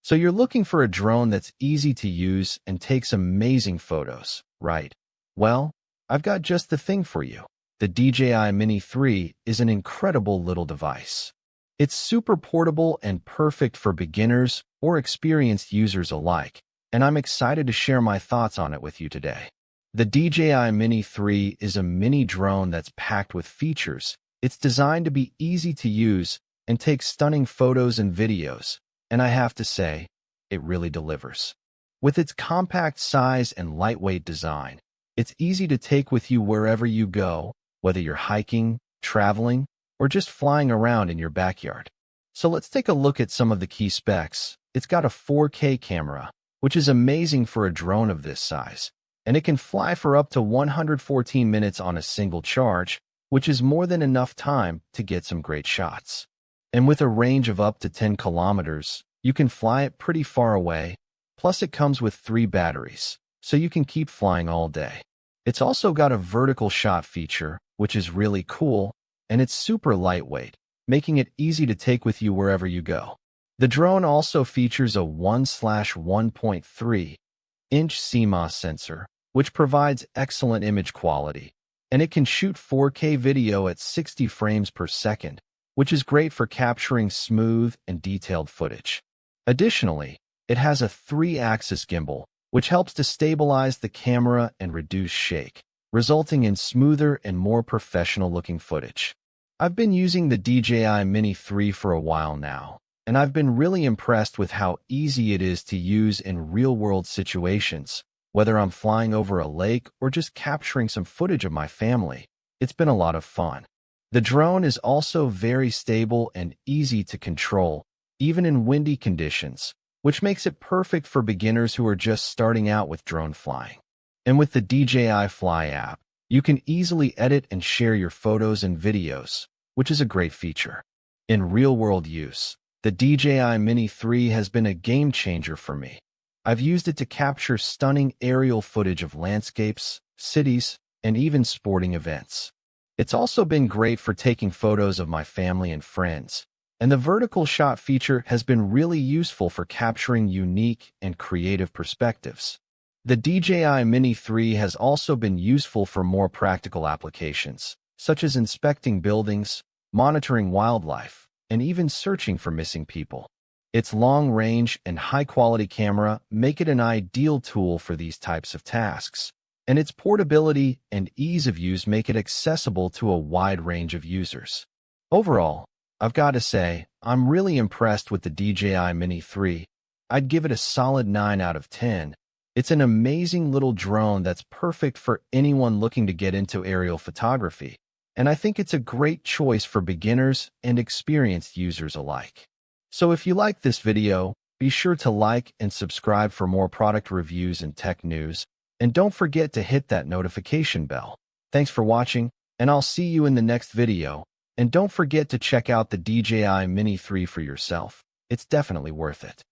So you're looking for a drone that's easy to use and takes amazing photos, right? Well, I've got just the thing for you. The DJI Mini 3 is an incredible little device. It's super portable and perfect for beginners or experienced users alike, and I'm excited to share my thoughts on it with you today. The DJI Mini 3 is a mini drone that's packed with features. It's designed to be easy to use and take stunning photos and videos, and I have to say, it really delivers. With its compact size and lightweight design, it's easy to take with you wherever you go, whether you're hiking, traveling, or just flying around in your backyard. So let's take a look at some of the key specs. It's got a 4K camera, which is amazing for a drone of this size, and it can fly for up to 114 minutes on a single charge, which is more than enough time to get some great shots. And with a range of up to 10 kilometers, you can fly it pretty far away, plus it comes with 3 batteries, so you can keep flying all day. It's also got a vertical shot feature, which is really cool, and it's super lightweight, making it easy to take with you wherever you go. The drone also features a 1/1.3-inch CMOS sensor, which provides excellent image quality, and it can shoot 4K video at 60 frames per second, which is great for capturing smooth and detailed footage. Additionally, it has a 3-axis gimbal, which helps to stabilize the camera and reduce shake, resulting in smoother and more professional-looking footage. I've been using the DJI Mini 3 for a while now, and I've been really impressed with how easy it is to use in real-world situations. Whether I'm flying over a lake or just capturing some footage of my family, it's been a lot of fun. The drone is also very stable and easy to control, even in windy conditions, which makes it perfect for beginners who are just starting out with drone flying. And with the DJI Fly app, you can easily edit and share your photos and videos, which is a great feature. In real-world use, the DJI Mini 3 has been a game changer for me. I've used it to capture stunning aerial footage of landscapes, cities, and even sporting events. It's also been great for taking photos of my family and friends, and the vertical shot feature has been really useful for capturing unique and creative perspectives. The DJI Mini 3 has also been useful for more practical applications, such as inspecting buildings, monitoring wildlife, and even searching for missing people. Its long-range and high-quality camera make it an ideal tool for these types of tasks, and its portability and ease of use make it accessible to a wide range of users. Overall, I've got to say, I'm really impressed with the DJI Mini 3. I'd give it a solid 9 out of 10. It's an amazing little drone that's perfect for anyone looking to get into aerial photography, and I think it's a great choice for beginners and experienced users alike. So if you like this video, be sure to like and subscribe for more product reviews and tech news, and don't forget to hit that notification bell. Thanks for watching, and I'll see you in the next video. And don't forget to check out the DJI Mini 3 for yourself. It's definitely worth it.